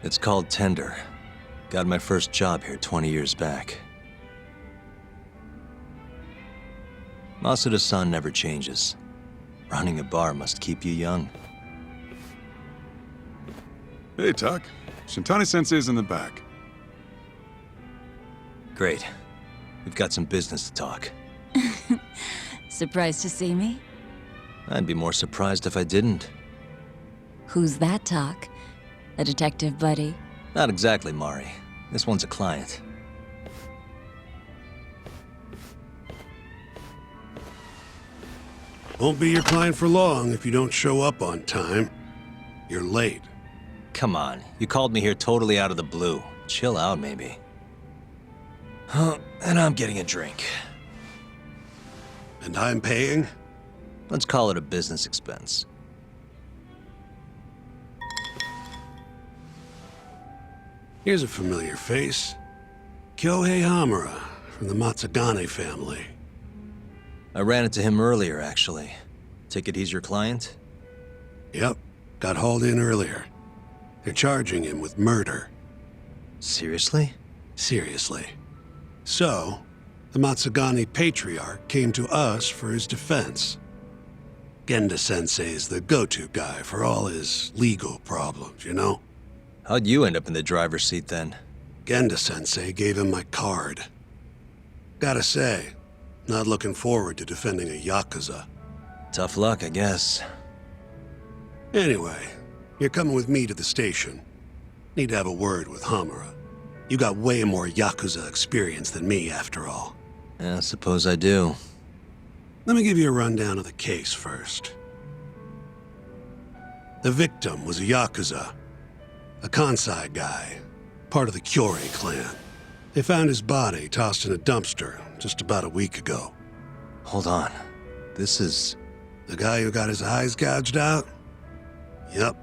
It's called Tender. Got my first job here 20 years back. Masuda-san never changes. Running a bar must keep you young. Hey, Tak. Shintani-sensei's in the back. Great. We've got some business to talk. Surprised to see me? I'd be more surprised if I didn't. Who's that, Talk? A detective buddy? Not exactly, Mari. This one's a client. Won't be your client for long if you don't show up on time. You're late. Come on, you called me here totally out of the blue. Chill out, maybe. Huh, and I'm getting a drink. And I'm paying? Let's call it a business expense. Here's a familiar face. Kyohei Hamura, from the Matsugane family. I ran into him earlier, actually. Take it he's your client? Yep, got hauled in earlier. They're charging him with murder. Seriously? Seriously. So, the Matsugane Patriarch came to us for his defense. Genda-sensei's the go-to guy for all his legal problems, you know? How'd you end up in the driver's seat then? Genda-sensei gave him my card. Gotta say, not looking forward to defending a Yakuza. Tough luck, I guess. Anyway, you're coming with me to the station. Need to have a word with Hamura. You got way more Yakuza experience than me, after all. Yeah, I suppose I do. Let me give you a rundown of the case first. The victim was a Yakuza. A Kansai guy, part of the Kyorei clan. They found his body tossed in a dumpster just about a week ago. Hold on. This is... The guy who got his eyes gouged out? Yep.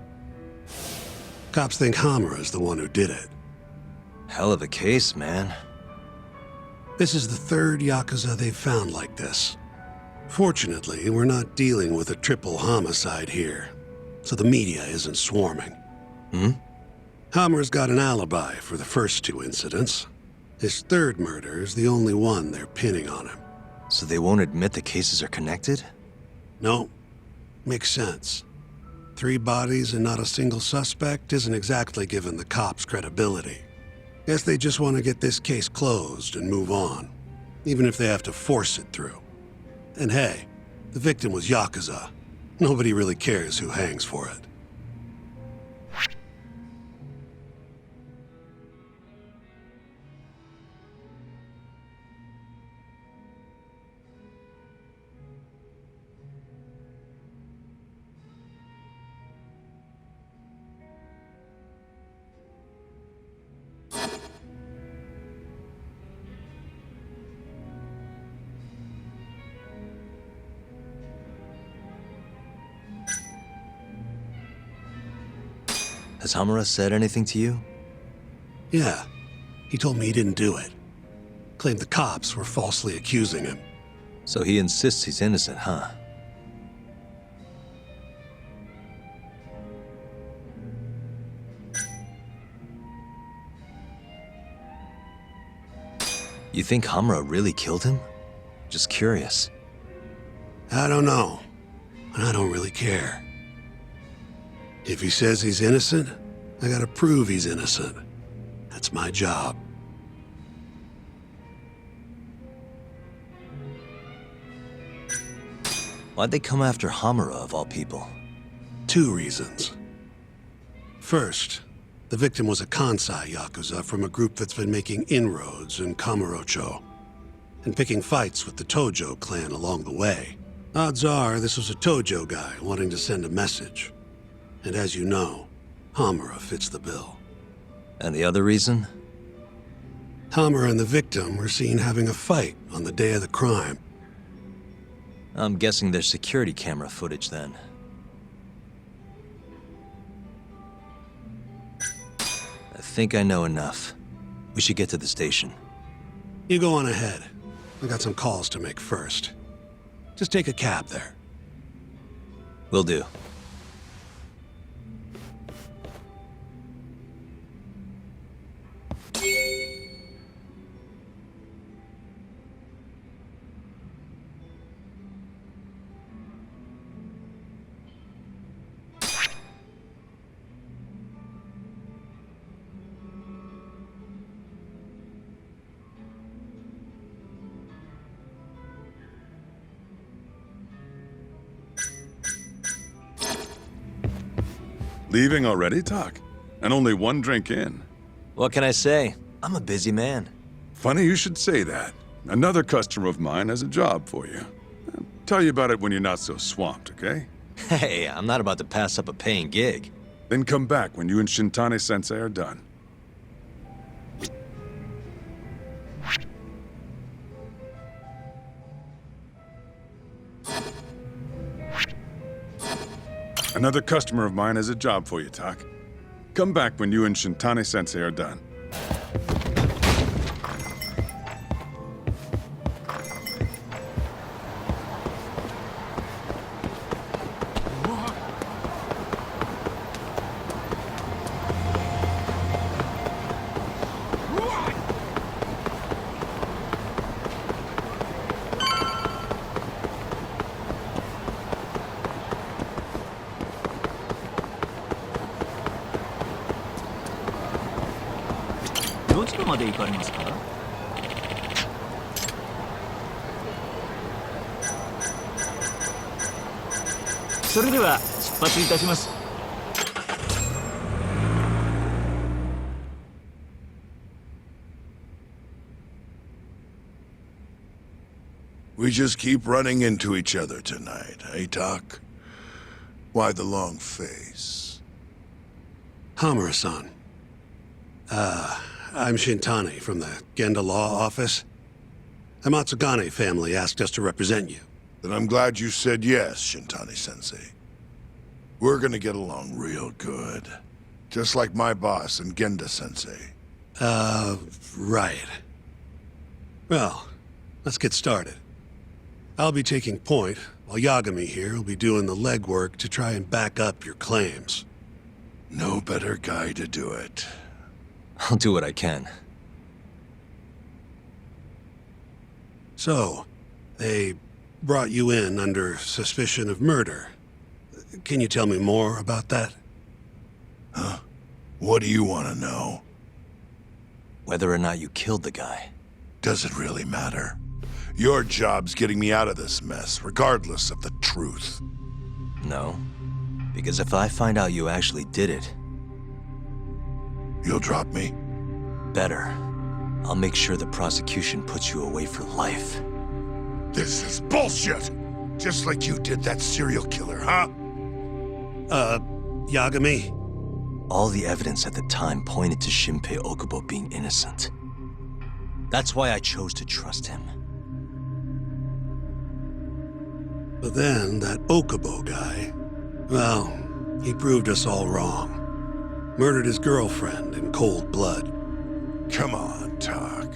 Cops think Hamura's the one who did it. hell of a case, man. This is the third Yakuza they've found like this. Fortunately, we're not dealing with a triple homicide here, so the media isn't swarming. Hammer's got an alibi for the first two incidents. His third murder is the only one they're pinning on him. So they won't admit the cases are connected? No, makes sense. 3 bodies and not a single suspect isn't exactly giving the cops credibility. Guess they just want to get this case closed and move on, even if they have to force it through. And hey, the victim was Yakuza. Nobody really cares who hangs for it. Has Hamura said anything to you? Yeah, he told me he didn't do it. Claimed the cops were falsely accusing him. So he insists he's innocent, huh? You think Hamura really killed him? Just curious. I don't know, and I don't really care. If he says he's innocent, I gotta prove he's innocent. That's my job. Why'd they come after Hamura, of all people? 2 reasons. First, the victim was a Kansai Yakuza from a group that's been making inroads in Kamurocho, and picking fights with the Tojo clan along the way. Odds are this was a Tojo guy wanting to send a message. And as you know, Hamura fits the bill. And the other reason? Hamura and the victim were seen having a fight on the day of the crime. I'm guessing there's security camera footage then. I think I know enough. We should get to the station. You go on ahead. I got some calls to make first. Just take a cab there. Will do. Leaving already, Tak? And only one drink in. What can I say? I'm a busy man. Funny you should say that. Another customer of mine has a job for you. I'll tell you about it when you're not so swamped, okay? Hey, I'm not about to pass up a paying gig. Then come back when you and Shintani-sensei are done. Another customer of mine has a job for you, Tak. Come back when you and Shintani-sensei are done. We just keep running into each other tonight, eh, Tak? Why the long face? Hamura-san. I'm Shintani from the Genda Law Office. The Matsugane family asked us to represent you. Then I'm glad you said yes, Shintani-sensei. We're gonna get along real good. Just like my boss and Genda-sensei. Right. Well, let's get started. I'll be taking point, while Yagami here will be doing the legwork to try and back up your claims. No better guy to do it. I'll do what I can. So, they brought you in under suspicion of murder. Can you tell me more about that? Huh? What do you want to know? Whether or not you killed the guy. Does it really matter? Your job's getting me out of this mess, regardless of the truth. No. Because if I find out you actually did it... You'll drop me? Better. I'll make sure the prosecution puts you away for life. This is bullshit! Just like you did that serial killer, huh? Yagami? All the evidence at the time pointed to Shinpei Okubo being innocent. That's why I chose to trust him. But then, that Okubo guy, well, he proved us all wrong. Murdered his girlfriend in cold blood. Come on, Tak.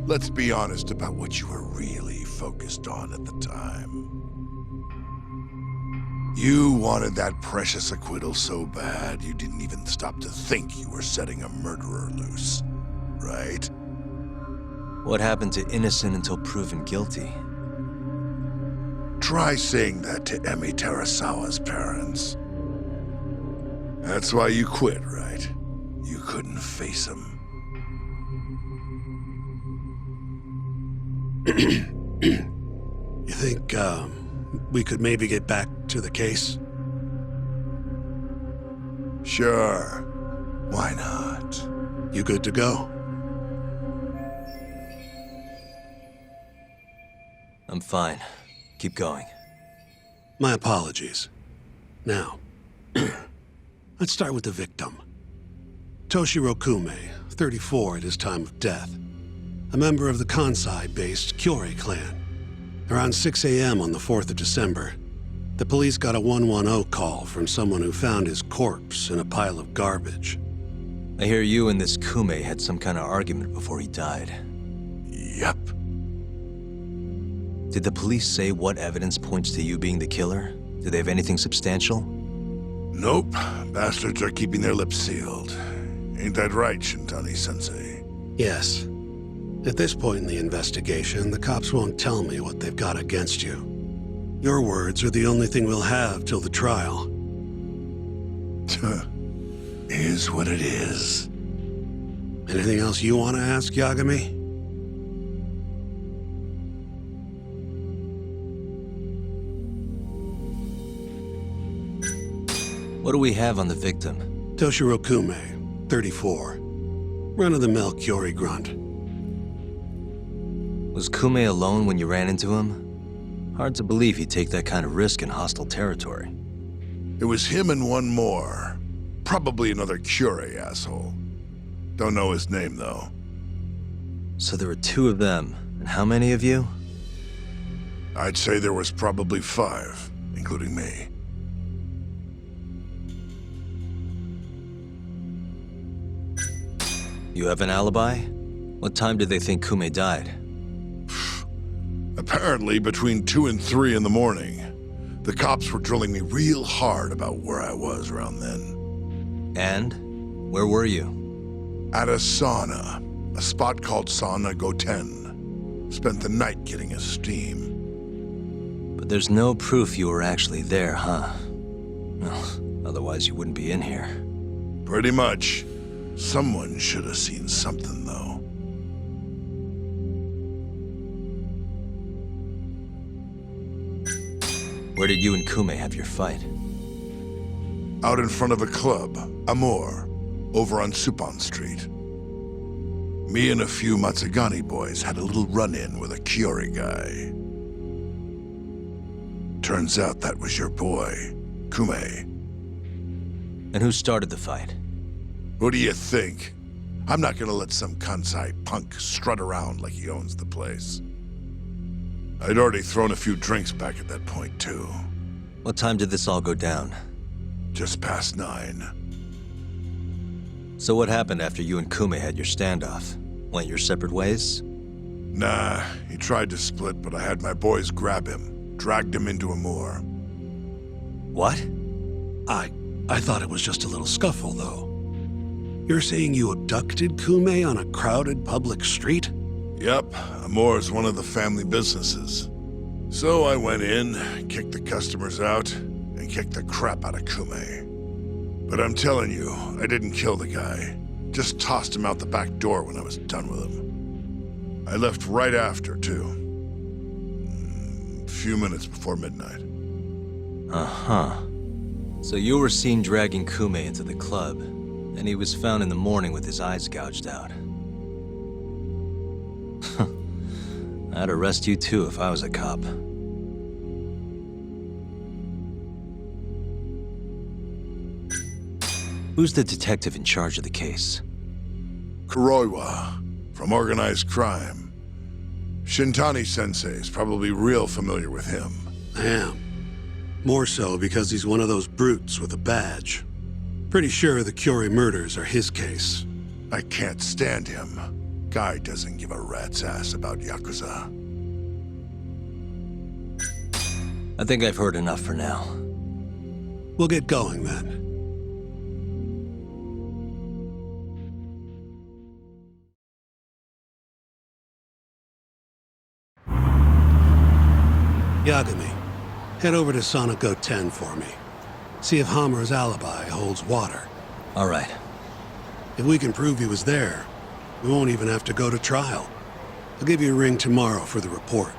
Let's be honest about what you were really focused on at the time. You wanted that precious acquittal so bad, you didn't even stop to think you were setting a murderer loose, right? What happened to innocent until proven guilty? Try saying that to Emi Terasawa's parents. That's why you quit, right? You couldn't face him. You think, we could maybe get back to the case? Sure. Why not? You good to go? I'm fine. Keep going. My apologies. Now, let's start with the victim. Toshiro Kume, 34 at his time of death. A member of the Kansai-based Kyorei clan. Around 6 a.m. on the 4th of December, the police got a 110 call from someone who found his corpse in a pile of garbage. I hear you and this Kume had some kind of argument before he died. Yep. Did the police say what evidence points to you being the killer? Do they have anything substantial? Nope. Bastards are keeping their lips sealed. Ain't that right, Shintani-sensei? Yes. At this point in the investigation, the cops won't tell me what they've got against you. Your words are the only thing we'll have till the trial. Is what it is. Anything else you want to ask, Yagami? What do we have on the victim? Toshiro Kume, 34. Run-of-the-mill Kyori grunt. Was Kume alone when you ran into him? Hard to believe he'd take that kind of risk in hostile territory. It was him and one more. Probably another Curie asshole. Don't know his name, though. So there were two of them, and how many of you? I'd say there was probably 5, including me. You have an alibi? What time did they think Kume died? Apparently, between 2 and 3 in the morning. The cops were drilling me real hard about where I was around then. And? Where were you? At a sauna. A spot called Sauna Goten. Spent the night getting a steam. But there's no proof you were actually there, huh? Well, otherwise you wouldn't be in here. Pretty much. Someone should have seen something, though. Where did you and Kume have your fight? Out in front of a club, Amor, over on Supon Street. Me and a few Matsugani boys had a little run-in with a Kyori guy. Turns out that was your boy, Kume. And who started the fight? What do you think? I'm not gonna let some Kansai punk strut around like he owns the place. I'd already thrown a few drinks back at that point, too. What time did this all go down? Just past 9. So what happened after you and Kume had your standoff? Went your separate ways? Nah, he tried to split, but I had my boys grab him, dragged him into a moor. What? I thought it was just a little scuffle, though. You're saying you abducted Kume on a crowded public street? Yep, Amor's one of the family businesses. So I went in, kicked the customers out, and kicked the crap out of Kume. But I'm telling you, I didn't kill the guy. Just tossed him out the back door when I was done with him. I left right after, too. A few minutes before midnight. Uh-huh. So you were seen dragging Kume into the club, and he was found in the morning with his eyes gouged out. I'd arrest you too if I was a cop. Who's the detective in charge of the case? Kuroiwa, from organized crime. Shintani-sensei is probably real familiar with him. I am. More so because he's one of those brutes with a badge. Pretty sure the Curie murders are his case. I can't stand him. Guy doesn't give a rat's ass about Yakuza. I think I've heard enough for now. We'll get going then. Yagami, head over to Sauna Goten for me. See if Hammer's alibi holds water. All right. If we can prove he was there, we won't even have to go to trial. I'll give you a ring tomorrow for the report.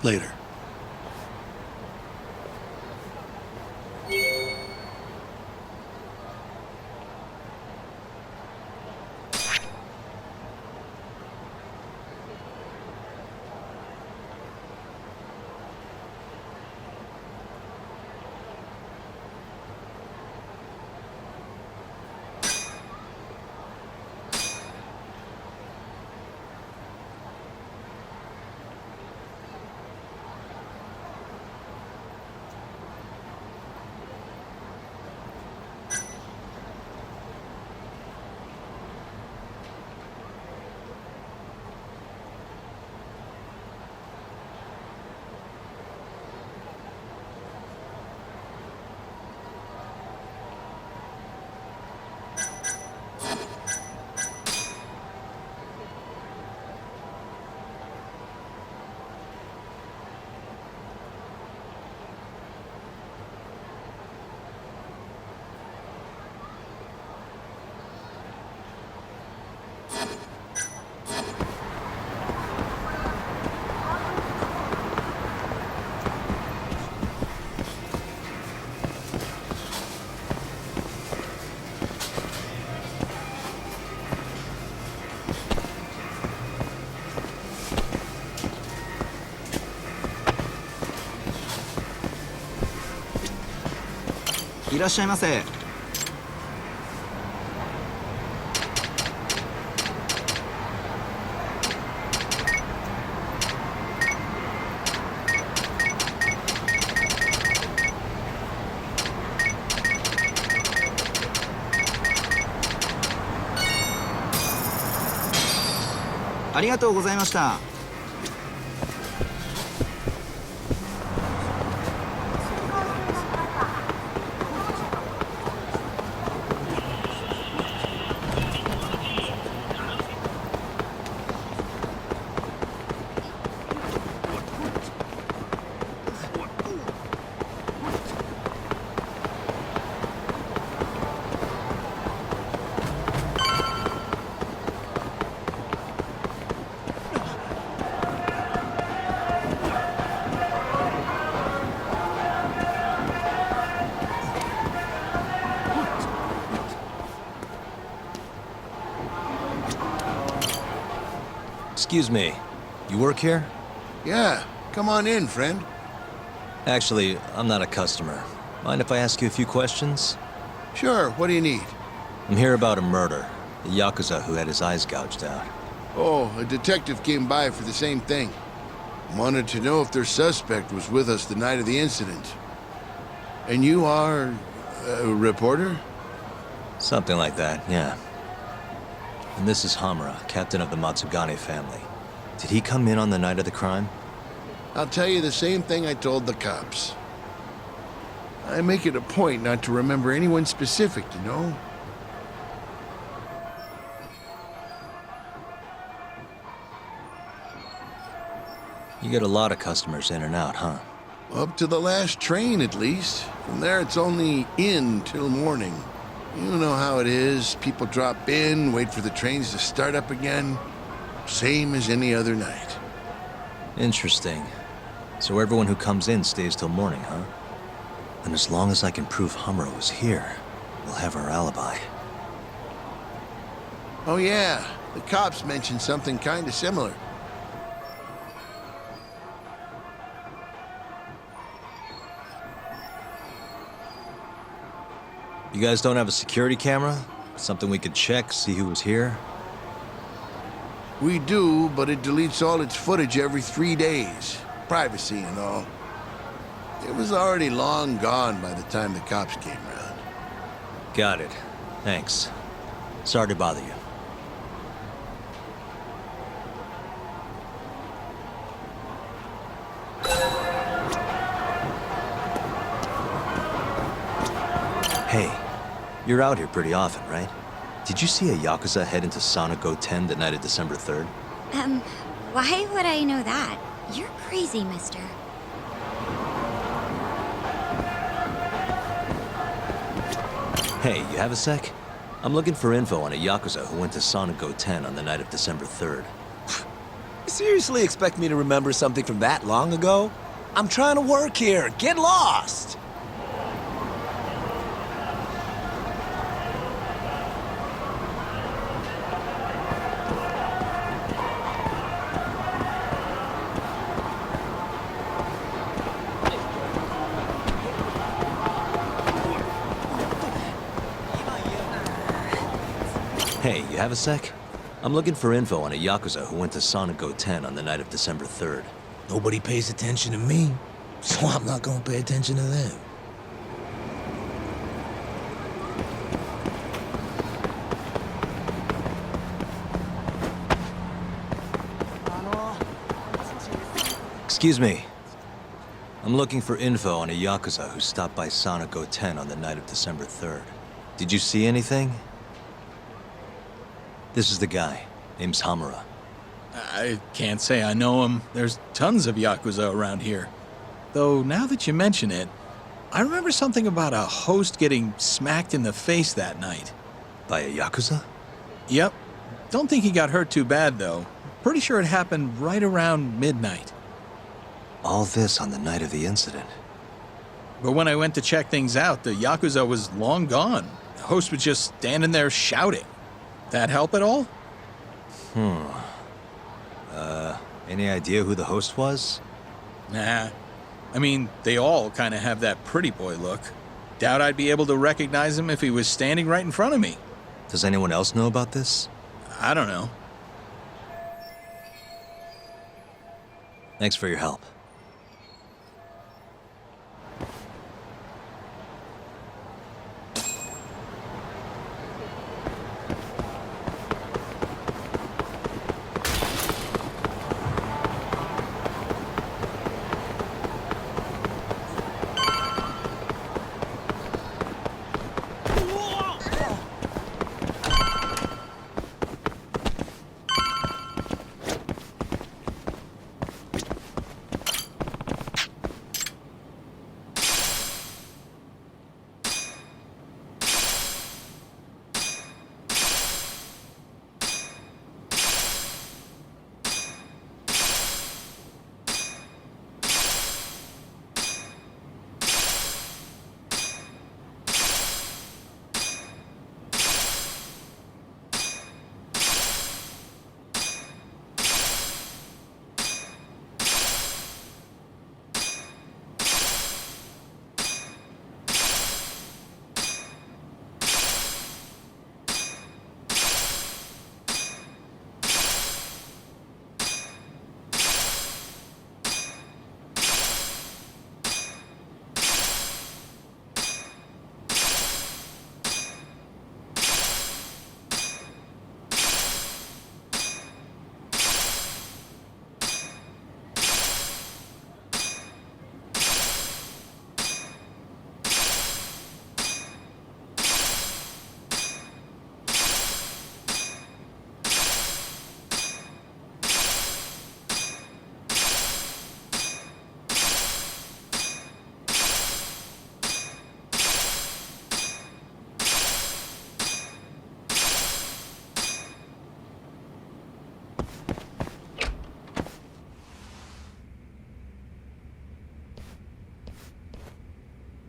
Later. らっしゃいませ。ありがとうございました。Excuse me, you work here? Yeah, come on in, friend. Actually, I'm not a customer. Mind if I ask you a few questions? Sure, what do you need? I'm here about a murder. The Yakuza who had his eyes gouged out. Oh, a detective came by for the same thing. Wanted to know if their suspect was with us the night of the incident. And you are a reporter? Something like that, yeah. And this is Hamura, captain of the Matsugane family. Did he come in on the night of the crime? I'll tell you the same thing I told the cops. I make it a point not to remember anyone specific, you know? You get a lot of customers in and out, huh? Up to the last train, at least. From there, it's only in till morning. You know how it is. People drop in, wait for the trains to start up again. Same as any other night. Interesting. So everyone who comes in stays till morning, huh? And as long as I can prove Hamura was here, we'll have our alibi. Oh yeah, the cops mentioned something kind of similar. You guys don't have a security camera? Something we could check, see who was here? We do, but it deletes all its footage every 3 days. Privacy and all. It was already long gone by the time the cops came around. Got it. Thanks. Sorry to bother you. Hey, you're out here pretty often, right? Did you see a Yakuza head into Sonic 10 the night of December 3rd? Why would I know that? You're crazy, mister. Hey, you have a sec? I'm looking for info on a Yakuza who went to Sonic 10 on the night of December 3rd. You seriously expect me to remember something from that long ago? I'm trying to work here. Get lost! Hey, you have a sec? I'm looking for info on a Yakuza who went to Sonic 10 on the night of December 3rd. Nobody pays attention to me, so I'm not gonna pay attention to them. Excuse me. I'm looking for info on a Yakuza who stopped by Sonic 10 on the night of December 3rd. Did you see anything? This is the guy. Name's Hamura. I can't say I know him. There's tons of Yakuza around here. Though, now that you mention it, I remember something about a host getting smacked in the face that night. By a Yakuza? Yep. Don't think he got hurt too bad, though. Pretty sure it happened right around midnight. All this on the night of the incident. But when I went to check things out, the Yakuza was long gone. The host was just standing there shouting. That help at all? Any idea who the host was? Nah. I mean, they all kind of have that pretty boy look. doubt I'd be able to recognize him if he was standing right in front of me. Does anyone else know about this? I don't know. Thanks for your help.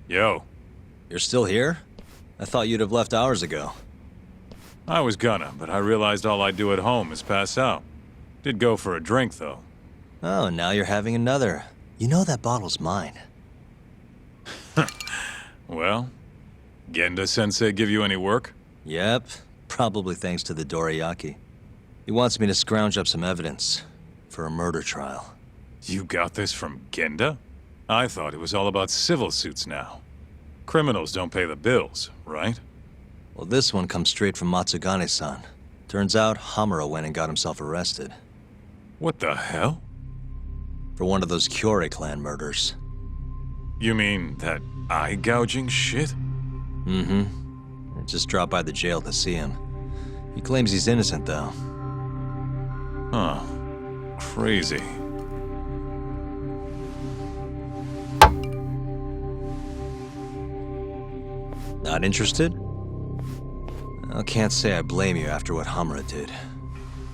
Yo. You're still here? I thought you'd have left hours ago. I was gonna, but I realized all I do at home is pass out. Did go for a drink, though. Oh, now you're having another. You know that bottle's mine. Well, Genda-sensei give you any work? Yep, probably thanks to the Dorayaki. He wants me to scrounge up some evidence for a murder trial. You got this from Genda? I thought it was all about civil suits now. Criminals don't pay the bills, right? Well, this one comes straight from Matsugane-san. Turns out Hamura went and got himself arrested. What the hell? For one of those Kyorei clan murders. You mean that eye-gouging shit? Mm-hmm. I just dropped by the jail to see him. He claims he's innocent, though. Huh. Crazy. Not interested? I can't say I blame you after what Hamura did.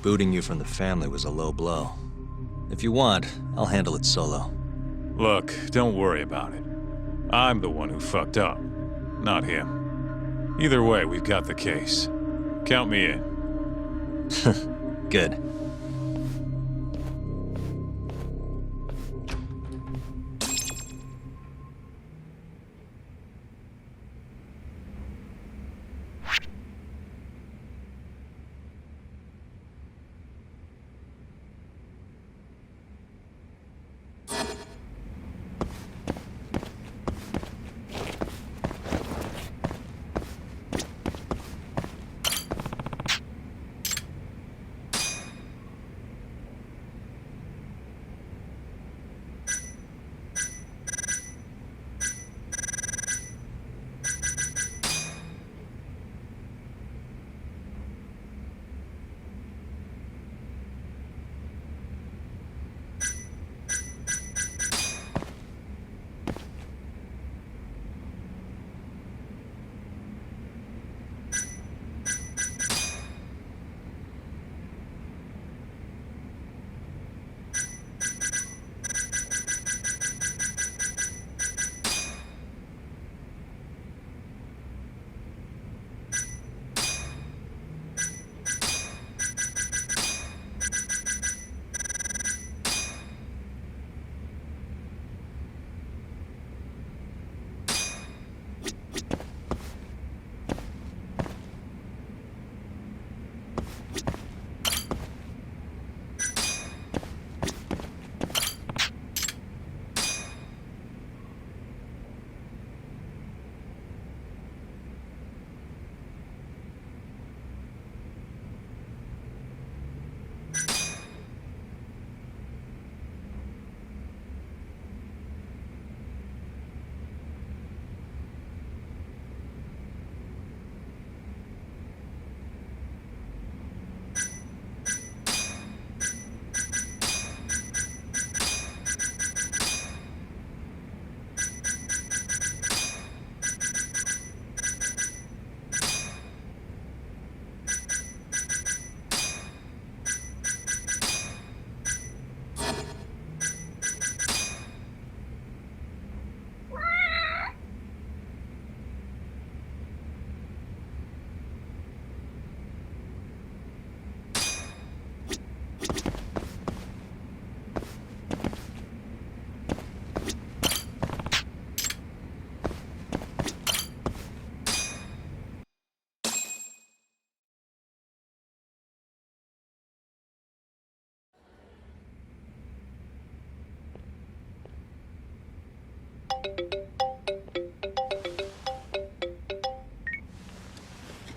Booting you from the family was a low blow. If you want, I'll handle it solo. Look, don't worry about it. I'm the one who fucked up, not him. Either way, we've got the case. Count me in. Good.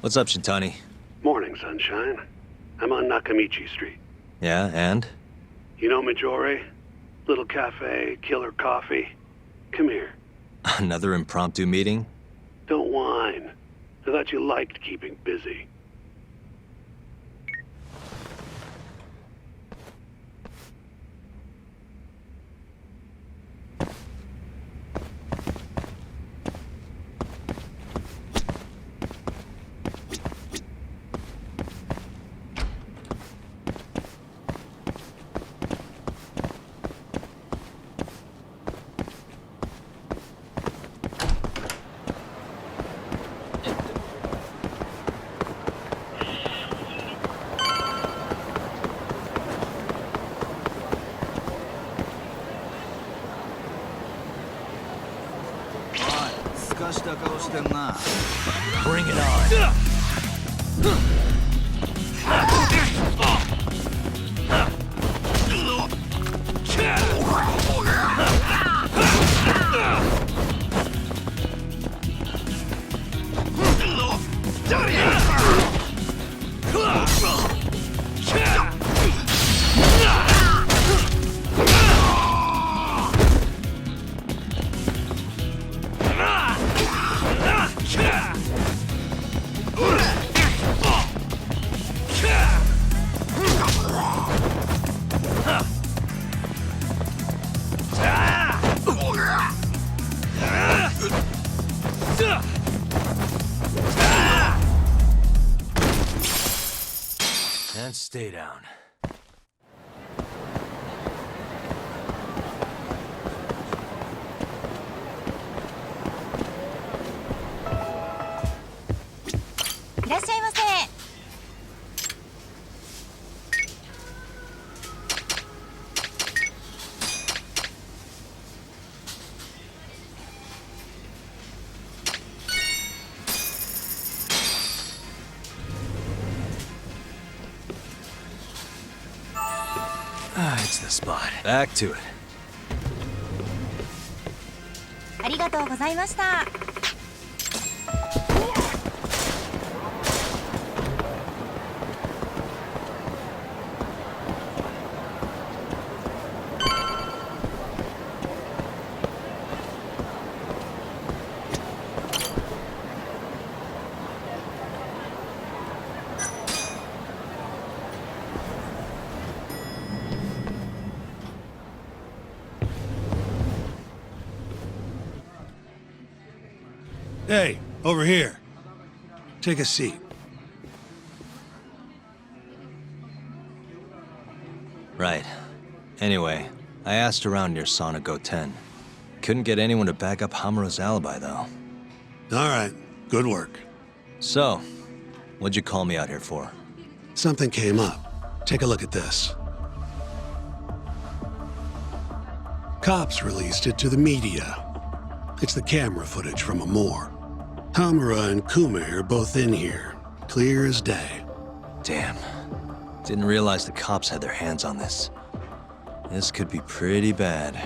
What's up, Shintani? Morning, sunshine. I'm on Nakamichi Street. Yeah, and? You know Majore? Little cafe, killer coffee. Come here. Another impromptu meeting? Don't whine. I thought you liked keeping busy. Bring it on. And stay down. It's the spot. Back to it. ありがとうございました。Hey, over here. Take a seat. Right. Anyway, I asked around near Sonic 10. Couldn't get anyone to back up Hamura's alibi, though. All right, good work. So, what'd you call me out here for? Something came up. Take a look at this. Cops released it to the media. It's the camera footage from Amor. Hamura and Kume are both in here, clear as day. Damn. Didn't realize the cops had their hands on this. This could be pretty bad.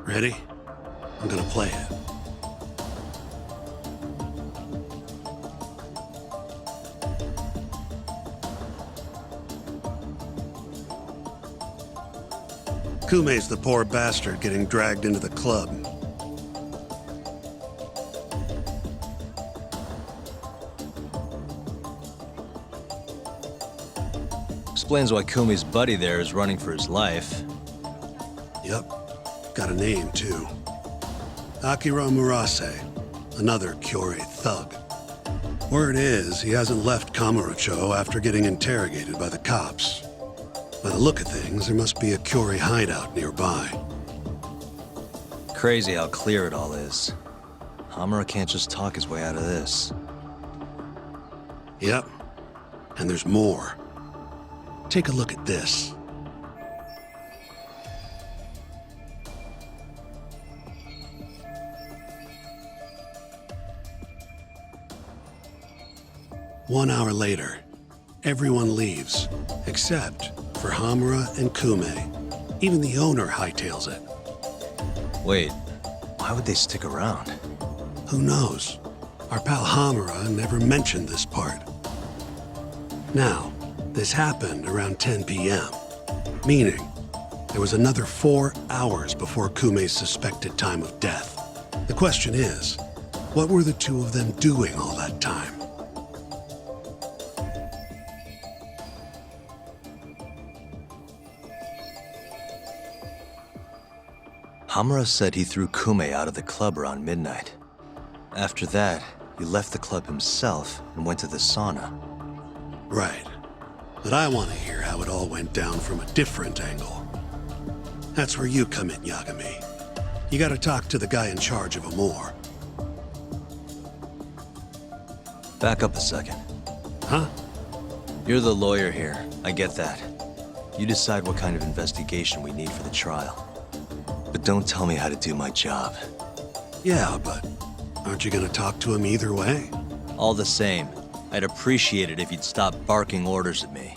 Ready? I'm gonna play it. Kume's the poor bastard getting dragged into the club. Explains why Kumi's buddy there is running for his life. Yep. Got a name, too. Akira Murase, another Kyorei thug. Word is, he hasn't left Kamurocho after getting interrogated by the cops. By the look of things, there must be a Kyorei hideout nearby. Crazy how clear it all is. Hamura can't just talk his way out of this. Yep. And there's more. Take a look at this. One hour later, everyone leaves, except for Hamura and Kume. Even the owner hightails it. Wait, why would they stick around? Who knows? Our pal Hamura never mentioned this part. Now, this happened around 10 p.m., meaning there was another 4 hours before Kume's suspected time of death. The question is, what were the two of them doing all that time? Hamura said he threw Kume out of the club around midnight. After that, he left the club himself and went to the sauna. Right. But I want to hear how it all went down from a different angle. That's where you come in, Yagami. You gotta talk to the guy in charge of Amor. Back up a second. Huh? You're the lawyer here. I get that. You decide what kind of investigation we need for the trial. But don't tell me how to do my job. Yeah, but aren't you gonna talk to him either way? All the same, I'd appreciate it if you'd stop barking orders at me.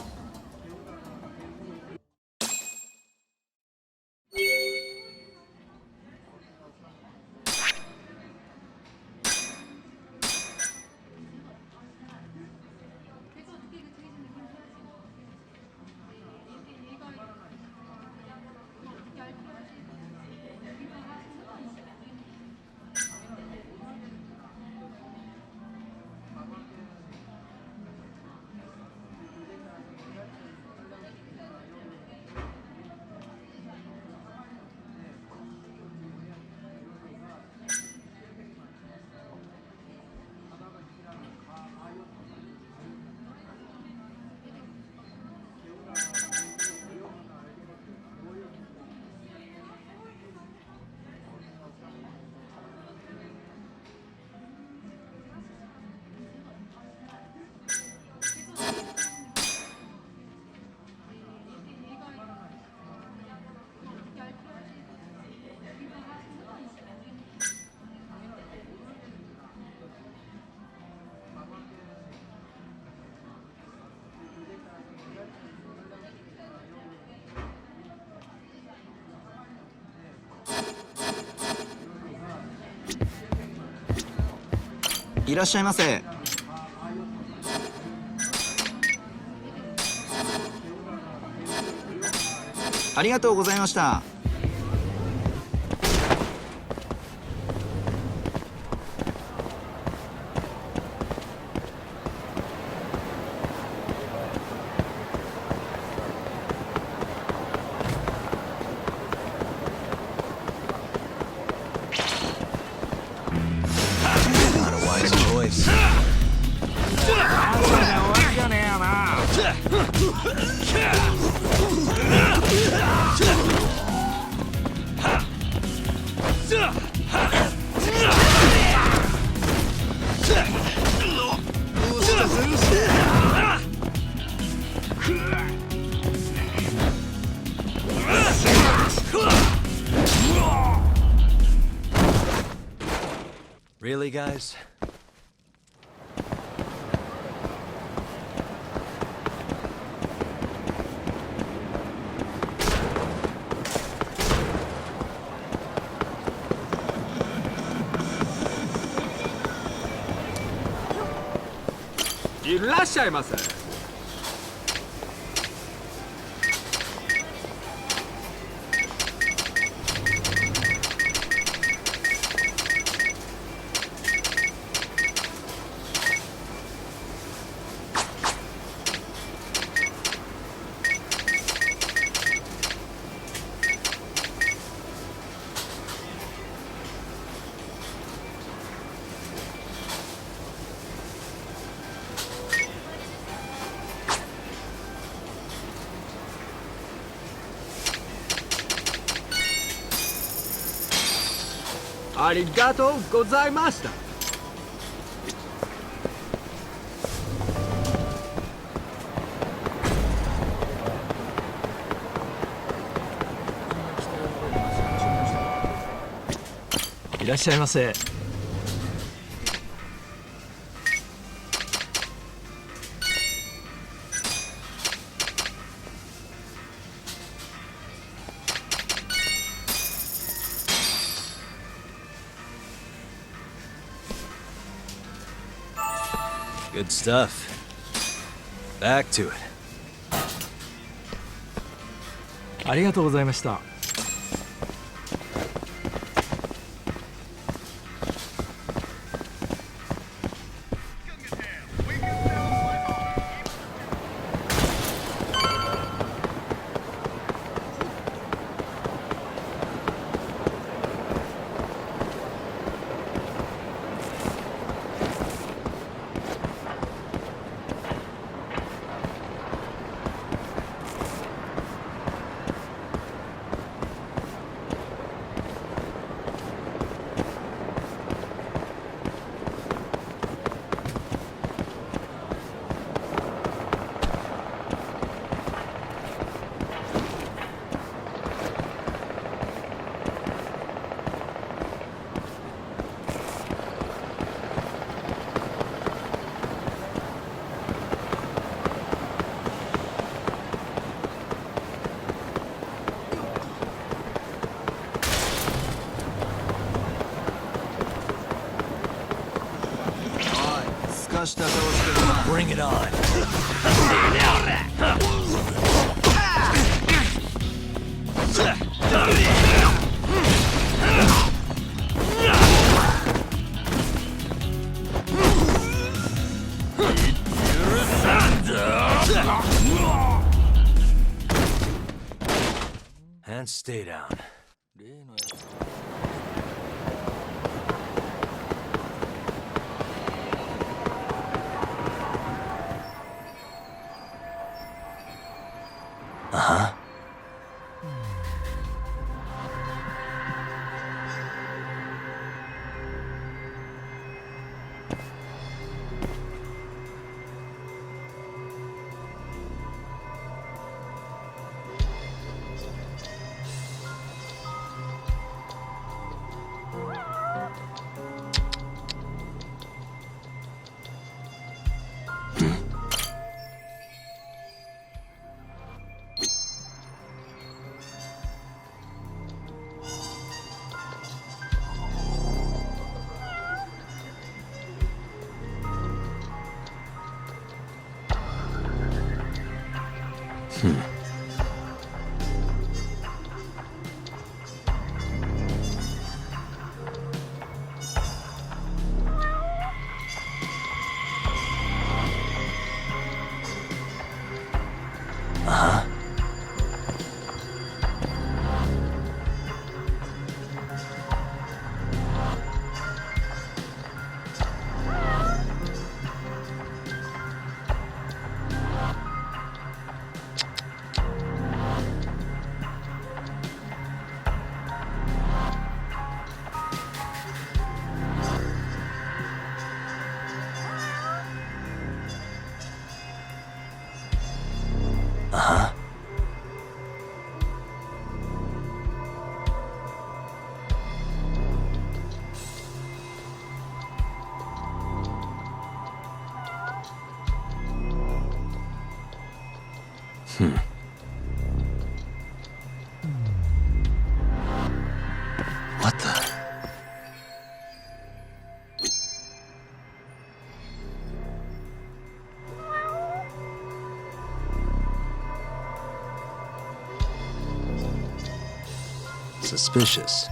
いらっしゃいませ。ありがとうございました。Not a wise choice. Really, guys? Good stuff. Back to it. ありがとうございました。Bring it on. And stay down. Uh-huh. What the? Suspicious.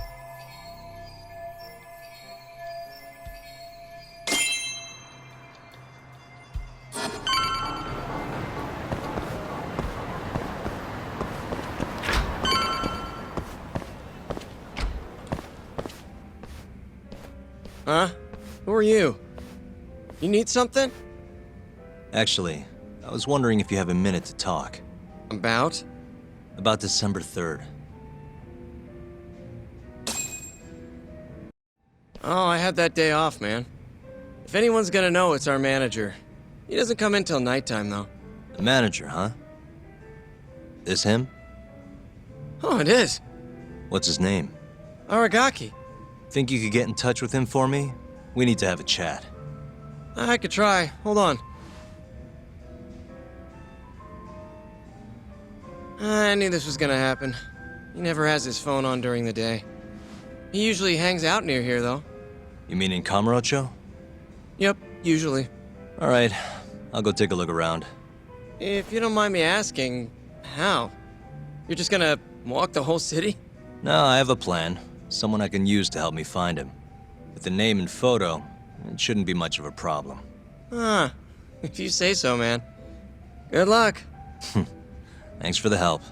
Huh? Who are you? You need something? Actually, I was wondering if you have a minute to talk. About? About December 3rd. Oh, I had that day off, man. If anyone's gonna know, it's our manager. He doesn't come in till nighttime, though. The manager, huh? This him? Oh, it is. What's his name? Aragaki. Think you could get in touch with him for me? We need to have a chat. I could try. Hold on. I knew this was gonna happen. He never has his phone on during the day. He usually hangs out near here, though. You mean in Kamurocho? Yep, usually. All right, I'll go take a look around. If you don't mind me asking, how? You're just gonna walk the whole city? No, I have a plan. Someone I can use to help me find him. With the name and photo, it shouldn't be much of a problem. Huh. If you say so, man. Good luck. Thanks for the help.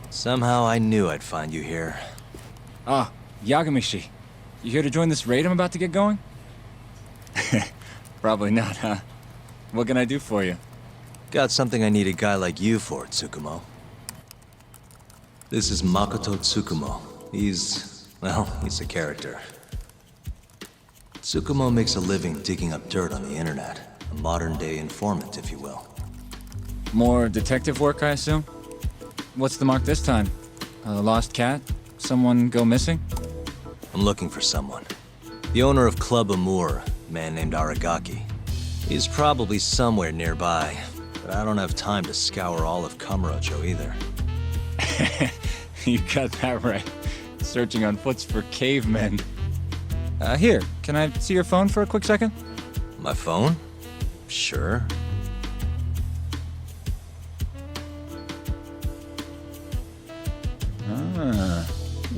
Somehow I knew I'd find you here. Ah, Yagamishi. You here to join this raid I'm about to get going? Probably not, huh? What can I do for you? Got something I need a guy like you for, Tsukumo. This is Makoto Tsukumo. He's a character. Tsukumo makes a living digging up dirt on the internet. A modern-day informant, if you will. More detective work, I assume? What's the mark this time? A lost cat? Someone go missing? I'm looking for someone. The owner of Club Amour, a man named Aragaki. He's probably somewhere nearby, but I don't have time to scour all of Kamurocho either. You got that right. Searching on foots for cavemen. Here, can I see your phone for a quick second? My phone? Sure.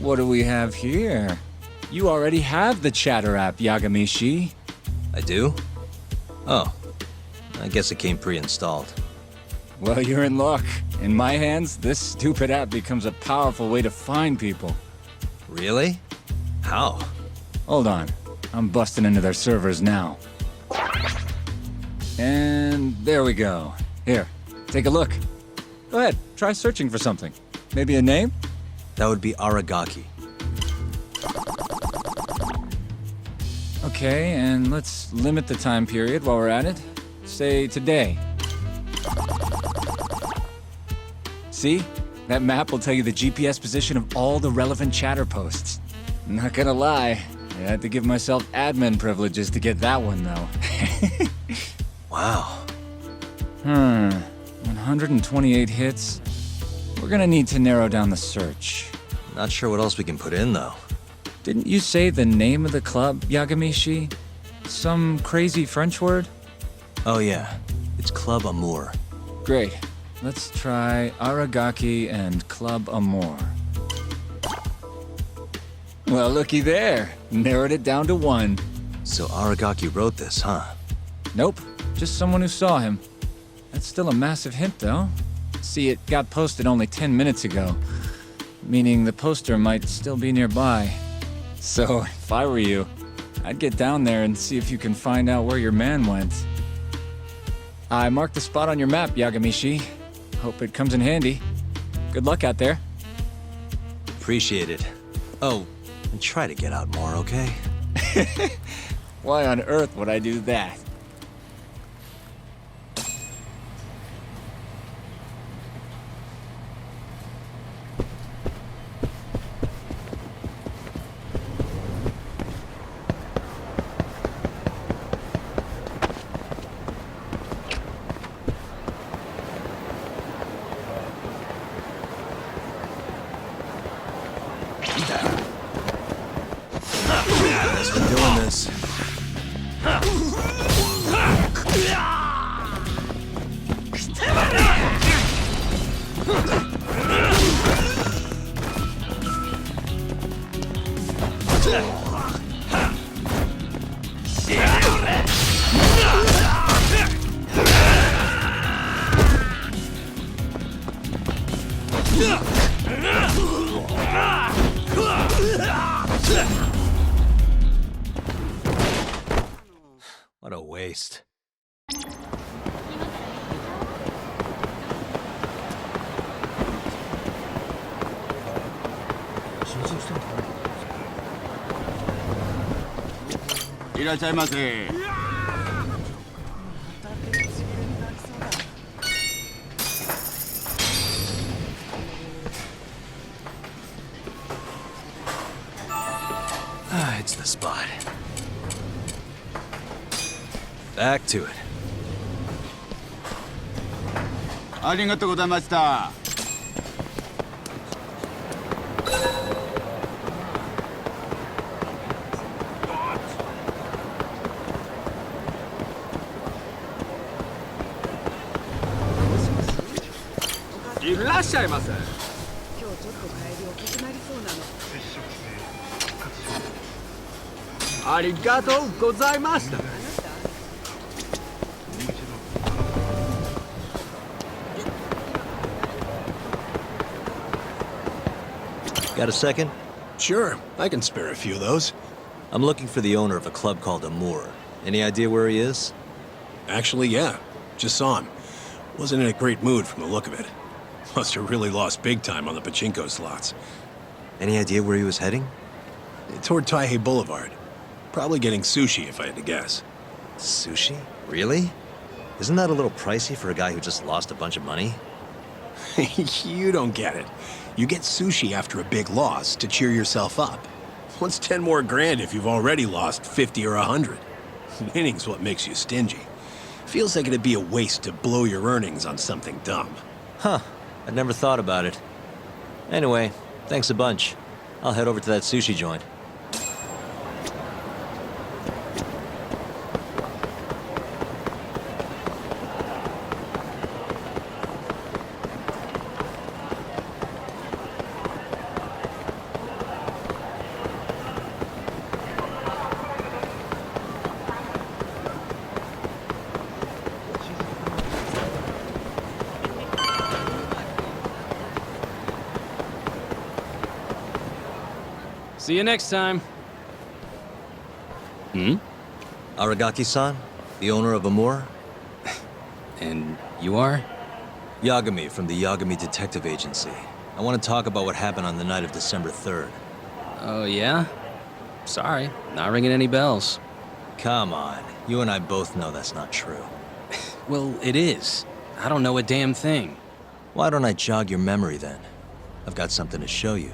What do we have here? You already have the Chatter app, Yagamishi. I do? Oh. I guess it came pre-installed. Well, you're in luck. In my hands, this stupid app becomes a powerful way to find people. Really? How? Hold on. I'm busting into their servers now. And there we go. Here, take a look. Go ahead, try searching for something. Maybe a name? That would be Aragaki. Okay, and let's limit the time period while we're at it. Say today. See? That map will tell you the GPS position of all the relevant Chatter posts. Not gonna lie, I had to give myself admin privileges to get that one, though. Wow. 128 hits. We're gonna need to narrow down the search. Not sure what else we can put in, though. Didn't you say the name of the club, Yagamishi? Some crazy French word? Oh yeah, it's Club Amour. Great. Let's try Aragaki and Club Amour. Well, looky there. Narrowed it down to 1. So Aragaki wrote this, huh? Nope. Just someone who saw him. That's still a massive hint, though. See, it got posted only 10 minutes ago, meaning the poster might still be nearby. So, if I were you, I'd get down there and see if you can find out where your man went. I marked the spot on your map, Yagamishi. Hope it comes in handy. Good luck out there. Appreciate it. Oh, and try to get out more, okay? Why on earth would I do that? Guess we're doing this. What a waste. Ah, it's the spot. Back to it. ありがとうございました。いらっしゃいませ。ありがとうございました。Got a second? Sure, I can spare a few of those. I'm looking for the owner of a club called Amour. Any idea where he is? Actually, yeah. Just saw him. Wasn't in a great mood from the look of it. Must have really lost big time on the pachinko slots. Any idea where he was heading? Toward Taihei Boulevard. Probably getting sushi, if I had to guess. Sushi? Really? Isn't that a little pricey for a guy who just lost a bunch of money? You don't get it. You get sushi after a big loss to cheer yourself up. What's 10 more grand if you've already lost 50 or 100? Winning's what makes you stingy. Feels like it'd be a waste to blow your earnings on something dumb. Huh. I'd never thought about it. Anyway, thanks a bunch. I'll head over to that sushi joint. See you next time. Aragaki-san, the owner of Amour? And you are? Yagami from the Yagami Detective Agency. I want to talk about what happened on the night of December 3rd. Oh, yeah? Sorry, not ringing any bells. Come on, you and I both know that's not true. Well, it is. I don't know a damn thing. Why don't I jog your memory then? I've got something to show you.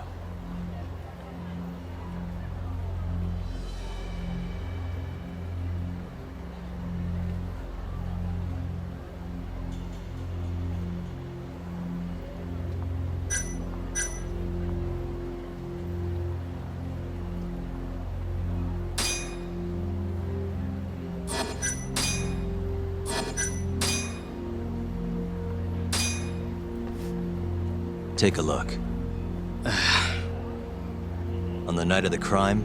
Take a look. On the night of the crime,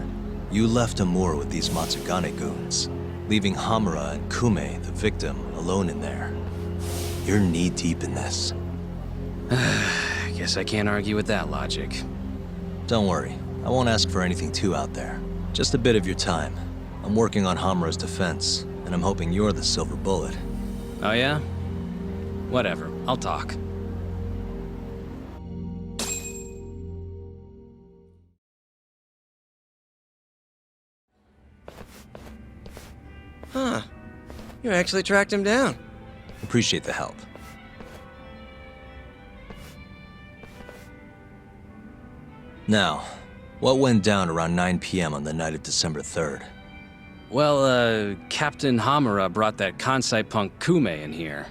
you left Amour with these Matsugane goons, leaving Hamura and Kume, the victim, alone in there. You're knee-deep in this. Guess I can't argue with that logic. Don't worry, I won't ask for anything too out there. Just a bit of your time. I'm working on Hamura's defense, and I'm hoping you're the silver bullet. Oh yeah? Whatever, I'll talk. Huh. You actually tracked him down. Appreciate the help. Now, what went down around 9 p.m. on the night of December 3rd? Well, Captain Hamura brought that Kansai punk Kume in here.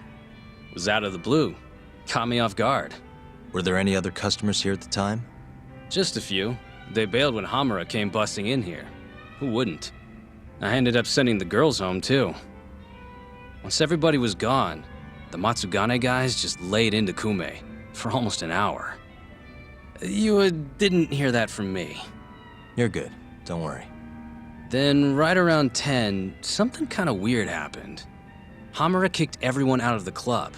It was out of the blue. Caught me off guard. Were there any other customers here at the time? Just a few. They bailed when Hamura came busting in here. Who wouldn't? I ended up sending the girls home, too. Once everybody was gone, the Matsugane guys just laid into Kume for almost an hour. You didn't hear that from me. You're good. Don't worry. Then, right around 10, something kind of weird happened. Hamura kicked everyone out of the club,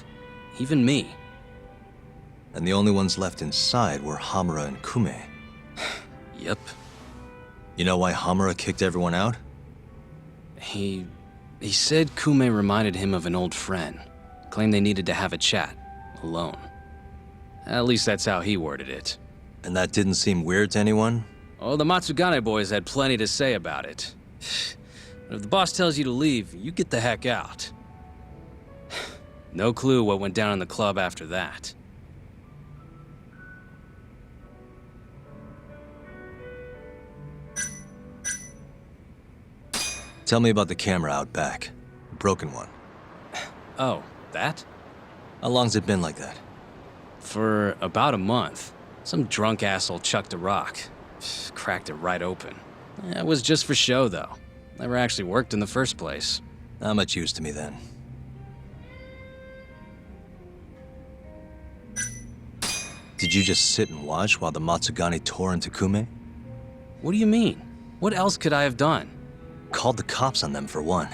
even me. And the only ones left inside were Hamura and Kume. Yep. You know why Hamura kicked everyone out? He said Kume reminded him of an old friend. Claimed they needed to have a chat, alone. At least that's how he worded it. And that didn't seem weird to anyone? Oh, the Matsugane boys had plenty to say about it. But if the boss tells you to leave, you get the heck out. No clue what went down in the club after that. Tell me about the camera out back. The broken one. Oh, that? How long's it been like that? For about a month. Some drunk asshole chucked a rock. Cracked it right open. It was just for show, though. Never actually worked in the first place. Not much use to me, then. Did you just sit and watch while the Matsugane tore into Kume? What do you mean? What else could I have done? Called the cops on them, for one.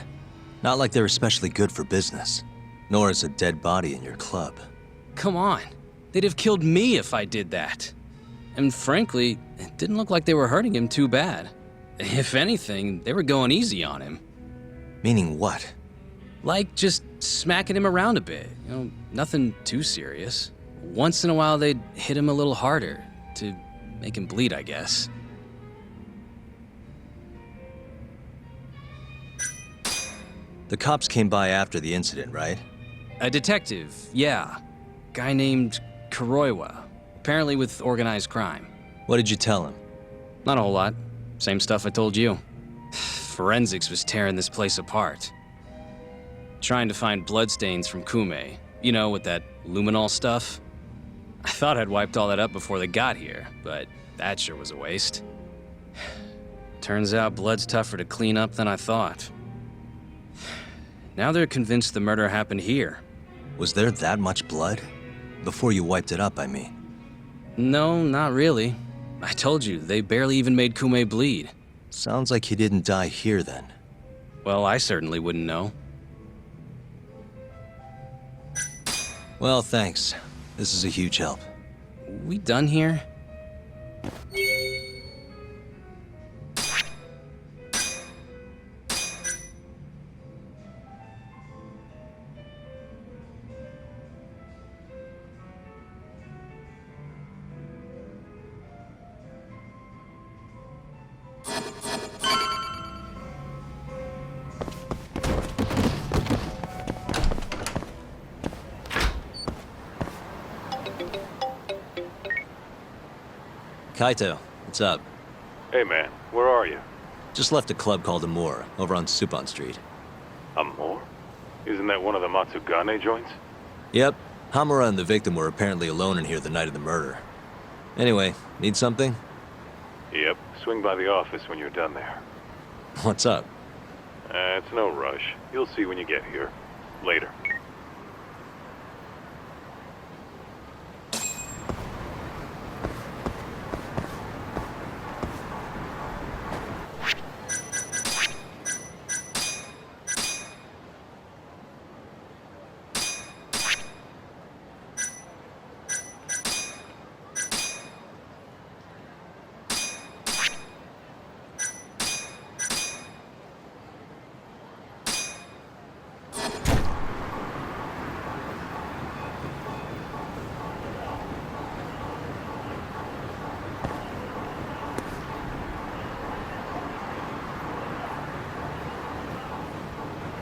Not like they're especially good for business. Nor is a dead body in your club. Come on. They'd have killed me if I did that. And frankly, it didn't look like they were hurting him too bad. If anything, they were going easy on him. Meaning what? Like just smacking him around a bit. You know, nothing too serious. Once in a while, they'd hit him a little harder to make him bleed, I guess. The cops came by after the incident, right? A detective, yeah. Guy named Kuroiwa. Apparently with organized crime. What did you tell him? Not a whole lot. Same stuff I told you. Forensics was tearing this place apart. Trying to find bloodstains from Kume. You know, with that luminol stuff. I thought I'd wiped all that up before they got here, but that sure was a waste. Turns out blood's tougher to clean up than I thought. Now they're convinced the murder happened here. Was there that much blood? Before you wiped it up, I mean. No, not really. I told you, they barely even made Kume bleed. Sounds like he didn't die here, then. Well, I certainly wouldn't know. Well, thanks. This is a huge help. We done here? Kaito, what's up? Hey man, where are you? Just left a club called Amur, over on Supon Street. Amor? Isn't that one of the Matsugane joints? Yep. Hamura and the victim were apparently alone in here the night of the murder. Anyway, need something? Yep, swing by the office when you're done there. What's up? It's no rush. You'll see when you get here. Later.